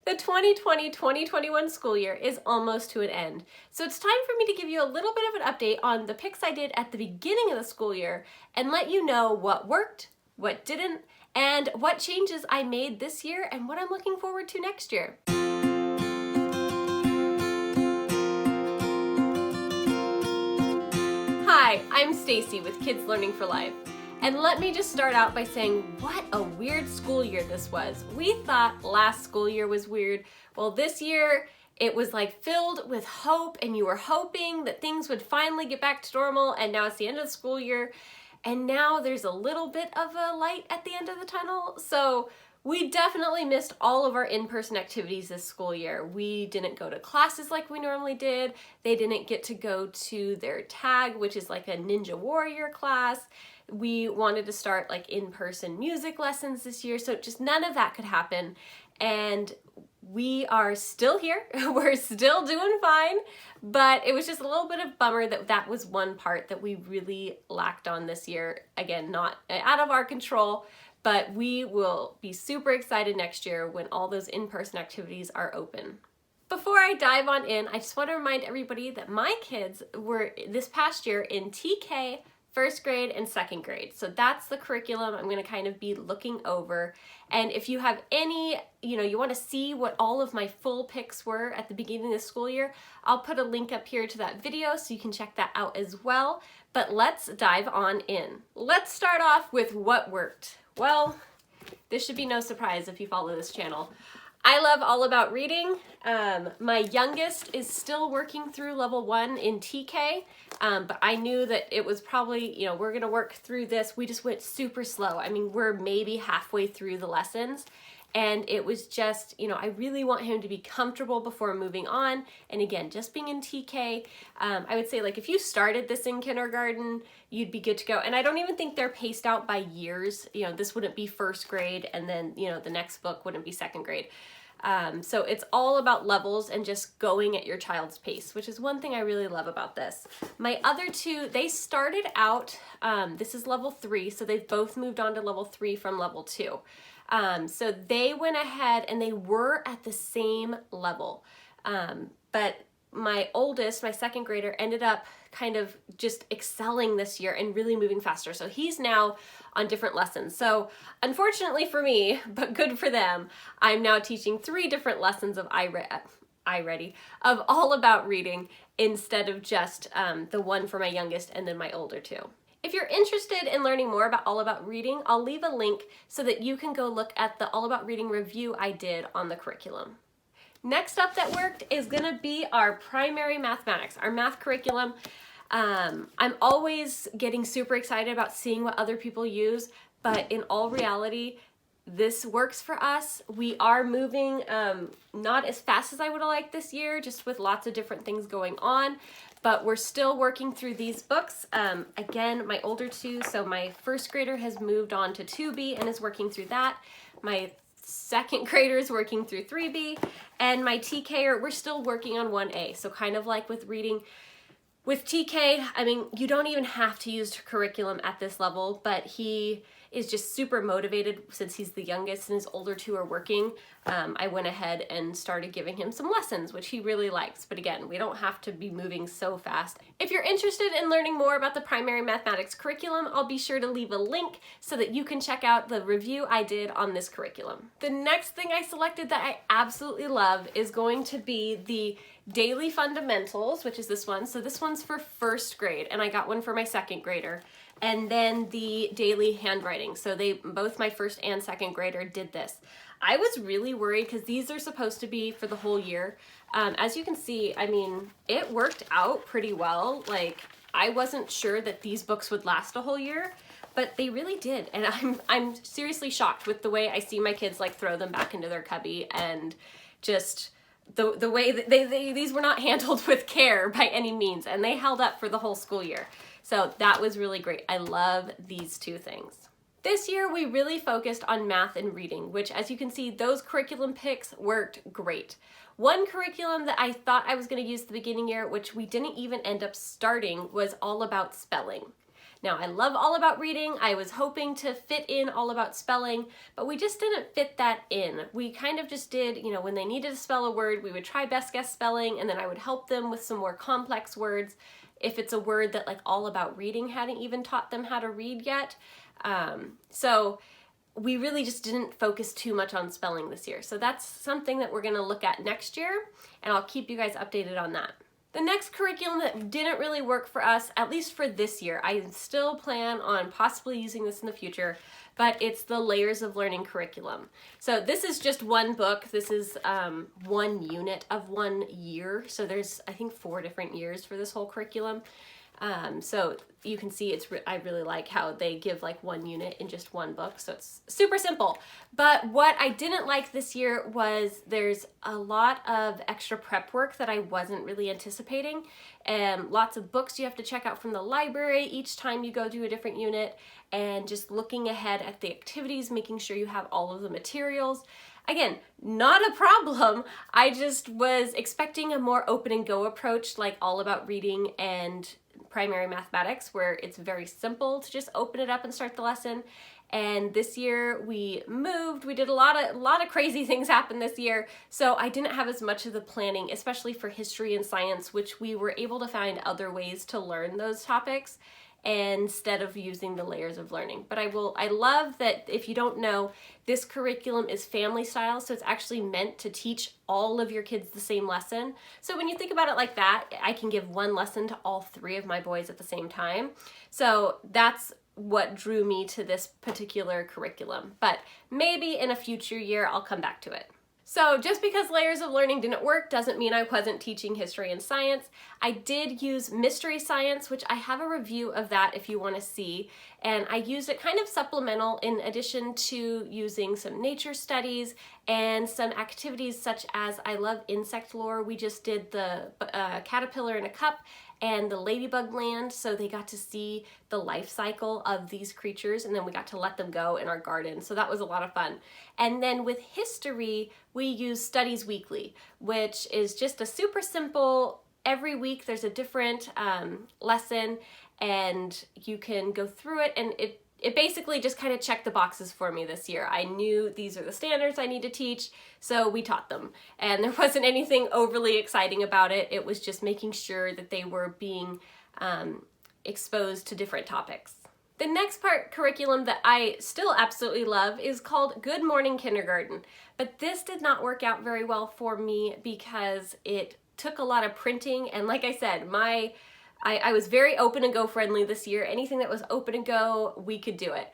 The 2020-2021 school year is almost to an end, so it's time for me to give you a little bit of an update on the picks I did at the beginning of the school year and let you know what worked, what didn't, and what changes I made this year and what I'm looking forward to next year. Hi, I'm Stacey with Kids Learning for Life. And let me just start out by saying what a weird school year this was. We thought last school year was weird. Well, this year it was like filled with hope, and you were hoping that things would finally get back to normal, and now it's the end of the school year, and now there's a little bit of a light at the end of the tunnel. So we definitely missed all of our in-person activities this school year. We didn't go to classes like we normally did. They didn't get to go to their tag, which is like a Ninja Warrior class. We wanted to start like in-person music lessons this year, so just none of that could happen. And we are still here. We're still doing fine, but it was just a little bit of bummer that that was one part that we really lacked on this year. Again, not out of our control, but we will be super excited next year when all those in-person activities are open. Before I dive on in, I just want to remind everybody that my kids were this past year in TK, first grade and second grade. So that's the curriculum I'm going to kind of be looking over. And if you have any, you want to see what all of my full picks were at the beginning of the school year, I'll put a link up here to that video so you can check that out as well. But let's dive on in. Let's start off with what worked. Well, this should be no surprise if you follow this channel. I love all about reading. My youngest is still working through level 1 in TK, but I knew that it was probably, we're gonna work through this. We just went super slow. I mean, we're maybe halfway through the lessons, and it was just, I really want him to be comfortable before moving on. And again, just being in TK, I would say like if you started this in kindergarten, you'd be good to go. And I don't even think they're paced out by years. This wouldn't be first grade, and then, the next book wouldn't be second grade. So it's all about levels and just going at your child's pace, which is one thing I really love about this. My other two, they started out, this is level 3, so they've both moved on to level 3 from level 2. So they went ahead and they were at the same level. But my oldest, my second grader, ended up kind of just excelling this year and really moving faster. So he's now on different lessons. So unfortunately for me, but good for them, I'm now teaching 3 different lessons of of all about reading instead of just the one for my youngest and then my older 2. If you're interested in learning more about All About Reading, I'll leave a link so that you can go look at the All About Reading review I did on the curriculum. Next up that worked is gonna be our primary mathematics, our math curriculum. I'm always getting super excited about seeing what other people use, but in all reality, this works for us. We are moving not as fast as I would have liked this year, just with lots of different things going on, but we're still working through these books. Again, my older 2, so my first grader has moved on to 2B and is working through that. My second grader is working through 3B, and my TKer, we're still working on 1A. So kind of like with reading, with TK, I mean, you don't even have to use curriculum at this level, but he is just super motivated since he's the youngest and his older 2 are working. I went ahead and started giving him some lessons, which he really likes. But again, we don't have to be moving so fast. If you're interested in learning more about the primary mathematics curriculum, I'll be sure to leave a link so that you can check out the review I did on this curriculum. The next thing I selected that I absolutely love is going to be the Daily Fundamentals, which is this one. So this one's for first grade, and I got one for my second grader. And then the daily handwriting. So both my first and second grader did this. I was really worried because these are supposed to be for the whole year. As you can see, I mean, it worked out pretty well. Like, I wasn't sure that these books would last a whole year, but they really did. And I'm seriously shocked with the way I see my kids like throw them back into their cubby, and just the way that these were not handled with care by any means, and they held up for the whole school year. So that was really great. I love these 2 things. This year we really focused on math and reading, which, as you can see, those curriculum picks worked great. One curriculum that I thought I was going to use at the beginning year, which we didn't even end up starting, was all about spelling. Now, I love All About Reading. I was hoping to fit in All About Spelling, but we just didn't fit that in. We kind of just did, you know, when they needed to spell a word, we would try best guess spelling, and then I would help them with some more complex words if it's a word that like All About Reading hadn't even taught them how to read yet. So we really just didn't focus too much on spelling this year. So that's something that we're gonna look at next year, and I'll keep you guys updated on that. The next curriculum that didn't really work for us, at least for this year, I still plan on possibly using this in the future, but it's the Layers of Learning curriculum. So this is just one book. This is one unit of 1 year. So there's, I think, 4 different years for this whole curriculum. So you can see I really like how they give like 1 unit in just 1 book, so it's super simple. But what I didn't like this year was there's a lot of extra prep work that I wasn't really anticipating, and lots of books you have to check out from the library each time you go to a different unit, and just looking ahead at the activities, making sure you have all of the materials. Again, not a problem. I just was expecting a more open and go approach, like All About Reading and primary mathematics, where it's very simple to just open it up and start the lesson. And this year we moved, we did a lot of crazy things happen this year, so I didn't have as much of the planning, especially for history and science, which we were able to find other ways to learn those topics instead of using the layers of learning. But I love that, if you don't know, this curriculum is family style, so it's actually meant to teach all of your kids the same lesson. So when you think about it like that, I can give 1 lesson to all 3 of my boys at the same time. So that's what drew me to this particular curriculum. But maybe in a future year, I'll come back to it. So just because Layers of Learning didn't work doesn't mean I wasn't teaching history and science. I did use Mystery Science, which I have a review of that if you want to see, and I used it kind of supplemental in addition to using some nature studies and some activities such as I love insect lore. We just did the caterpillar in a cup and the ladybug land, so they got to see the life cycle of these creatures, and then we got to let them go in our garden, so that was a lot of fun. And then with history, we use Studies Weekly, which is just a super simple, every week there's a different lesson, and you can go through it, and it basically just kind of checked the boxes for me this year. I knew these are the standards I need to teach, so we taught them. And there wasn't anything overly exciting about it. It was just making sure that they were being exposed to different topics. The next curriculum that I still absolutely love is called Good Morning Kindergarten. But this did not work out very well for me because it took a lot of printing, and like I said, I was very open and go friendly this year. Anything that was open and go, we could do it.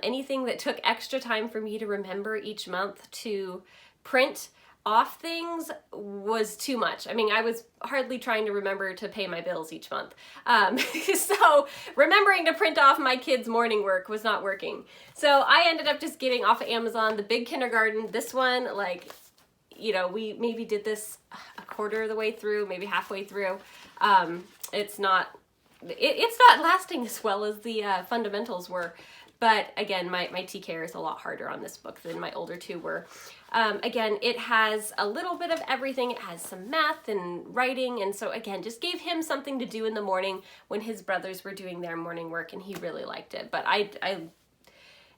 Anything that took extra time for me to remember each month to print off things was too much. I mean, I was hardly trying to remember to pay my bills each month. So remembering to print off my kids' morning work was not working. So I ended up just getting off of Amazon the big kindergarten. This one, like, you know, we maybe did this a quarter of the way through, maybe halfway through. It's not lasting as well as the fundamentals were. But again, my TK is a lot harder on this book than my older 2 were. Again, it has a little bit of everything. It has some math and writing, and so again, just gave him something to do in the morning when his brothers were doing their morning work, and he really liked it. But I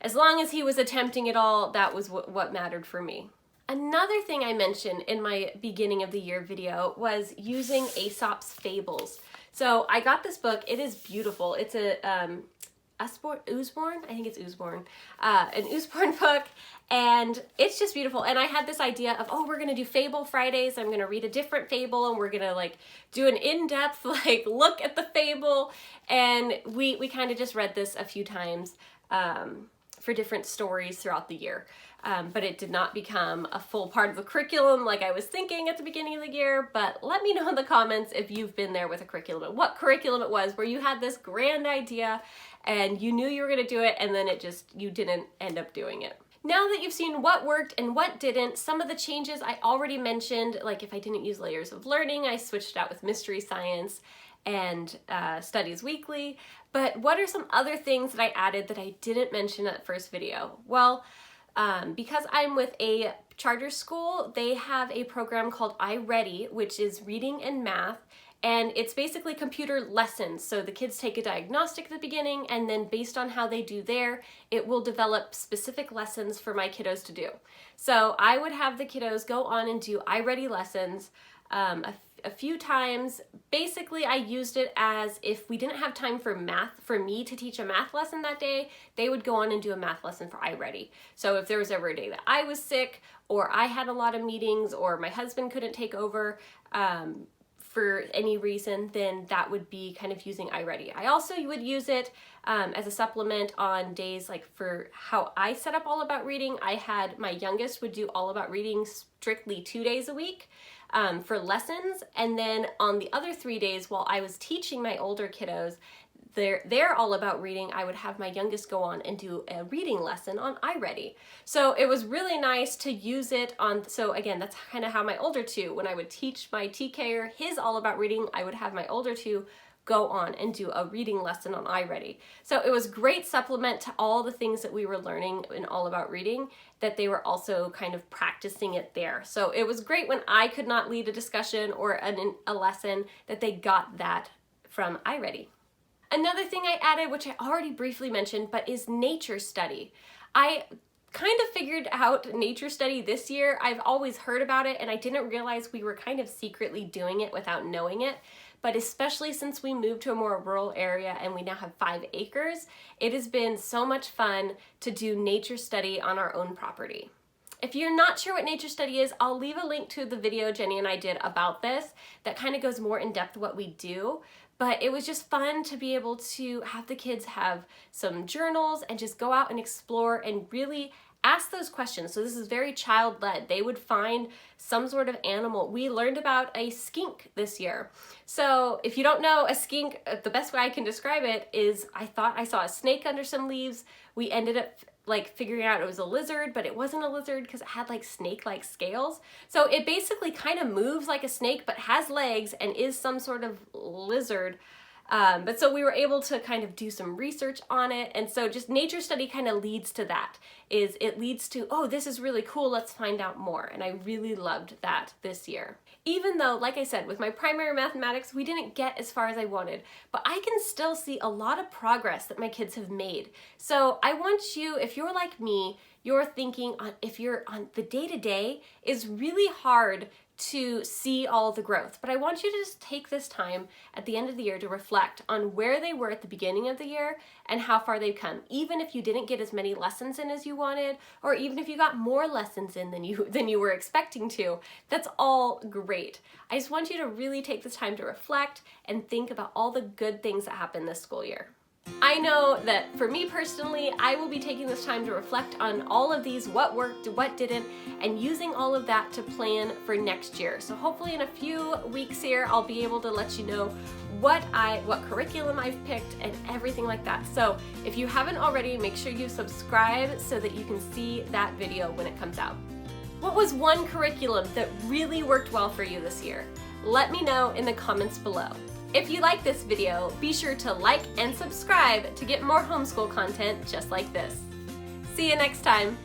as long as he was attempting it all, that was what mattered for me. Another thing I mentioned in my beginning of the year video was using Aesop's Fables. So I got this book. It is beautiful. It's a Usborne? I think it's Usborne. An Usborne book, and it's just beautiful. And I had this idea of, oh, we're gonna do Fable Fridays. I'm gonna read a different fable, and we're gonna like do an in-depth like look at the fable. And we kind of just read this a few times for different stories throughout the year. But it did not become a full part of the curriculum like I was thinking at the beginning of the year. But let me know in the comments if you've been there with a curriculum, what curriculum it was where you had this grand idea and you knew you were gonna do it, and then you didn't end up doing it. Now that you've seen what worked and what didn't, some of the changes I already mentioned, like if I didn't use Layers of Learning, I switched it out with Mystery Science and Studies Weekly. But what are some other things that I added that I didn't mention at the first video? Well, because I'm with a charter school, they have a program called iReady, which is reading and math, and it's basically computer lessons. So the kids take a diagnostic at the beginning, and then based on how they do there, it will develop specific lessons for my kiddos to do. So I would have the kiddos go on and do iReady lessons a few times. Basically, I used it as if we didn't have time for math, for me to teach a math lesson that day, they would go on and do a math lesson for iReady. So if there was ever a day that I was sick, or I had a lot of meetings, or my husband couldn't take over for any reason, then that would be kind of using iReady. I also would use it as a supplement on days like for how I set up All About Reading. I had my youngest would do All About Reading strictly 2 days a week for lessons, and then on the other 3 days while I was teaching my older kiddos they're All About Reading, I would have my youngest go on and do a reading lesson on iReady. So it was really nice to use it on, so again, that's kind of how my older two, when I would teach my TKer his All About Reading, I would have my older two go on and do a reading lesson on iReady. So it was great supplement to all the things that we were learning in All About Reading, that they were also kind of practicing it there. So it was great when I could not lead a discussion or a lesson, that they got that from iReady. Another thing I added, which I already briefly mentioned, but is nature study. I kind of figured out nature study this year. I've always heard about it, and I didn't realize we were kind of secretly doing it without knowing it. But especially since we moved to a more rural area and we now have 5 acres, it has been so much fun to do nature study on our own property. If you're not sure what nature study is, I'll leave a link to the video Jenny and I did about this that kind of goes more in depth what we do. But it was just fun to be able to have the kids have some journals and just go out and explore and really ask those questions. So this is very child-led. They would find some sort of animal. We learned about a skink this year. So if you don't know a skink, the best way I can describe it is I thought I saw a snake under some leaves. We ended up like figuring out it was a lizard, but it wasn't a lizard because it had like snake-like scales. So it basically kind of moves like a snake but has legs and is some sort of lizard. But so we were able to kind of do some research on it, and so just nature study kind of leads to that. It leads to, oh, this is really cool, let's find out more, and I really loved that this year. Even though, like I said, with my primary mathematics, we didn't get as far as I wanted, but I can still see a lot of progress that my kids have made. So I want you, if you're like me, you're thinking, if you're on the day-to-day, is really hard to see all the growth. But I want you to just take this time at the end of the year to reflect on where they were at the beginning of the year and how far they've come. Even if you didn't get as many lessons in as you wanted, or even if you got more lessons in than you were expecting to, that's all great. I just want you to really take this time to reflect and think about all the good things that happened this school year. I know that for me personally, I will be taking this time to reflect on all of these, what worked, what didn't, and using all of that to plan for next year. So hopefully in a few weeks here, I'll be able to let you know what curriculum I've picked and everything like that. So if you haven't already, make sure you subscribe so that you can see that video when it comes out. What was one curriculum that really worked well for you this year? Let me know in the comments below. If you like this video, be sure to like and subscribe to get more homeschool content just like this. See you next time.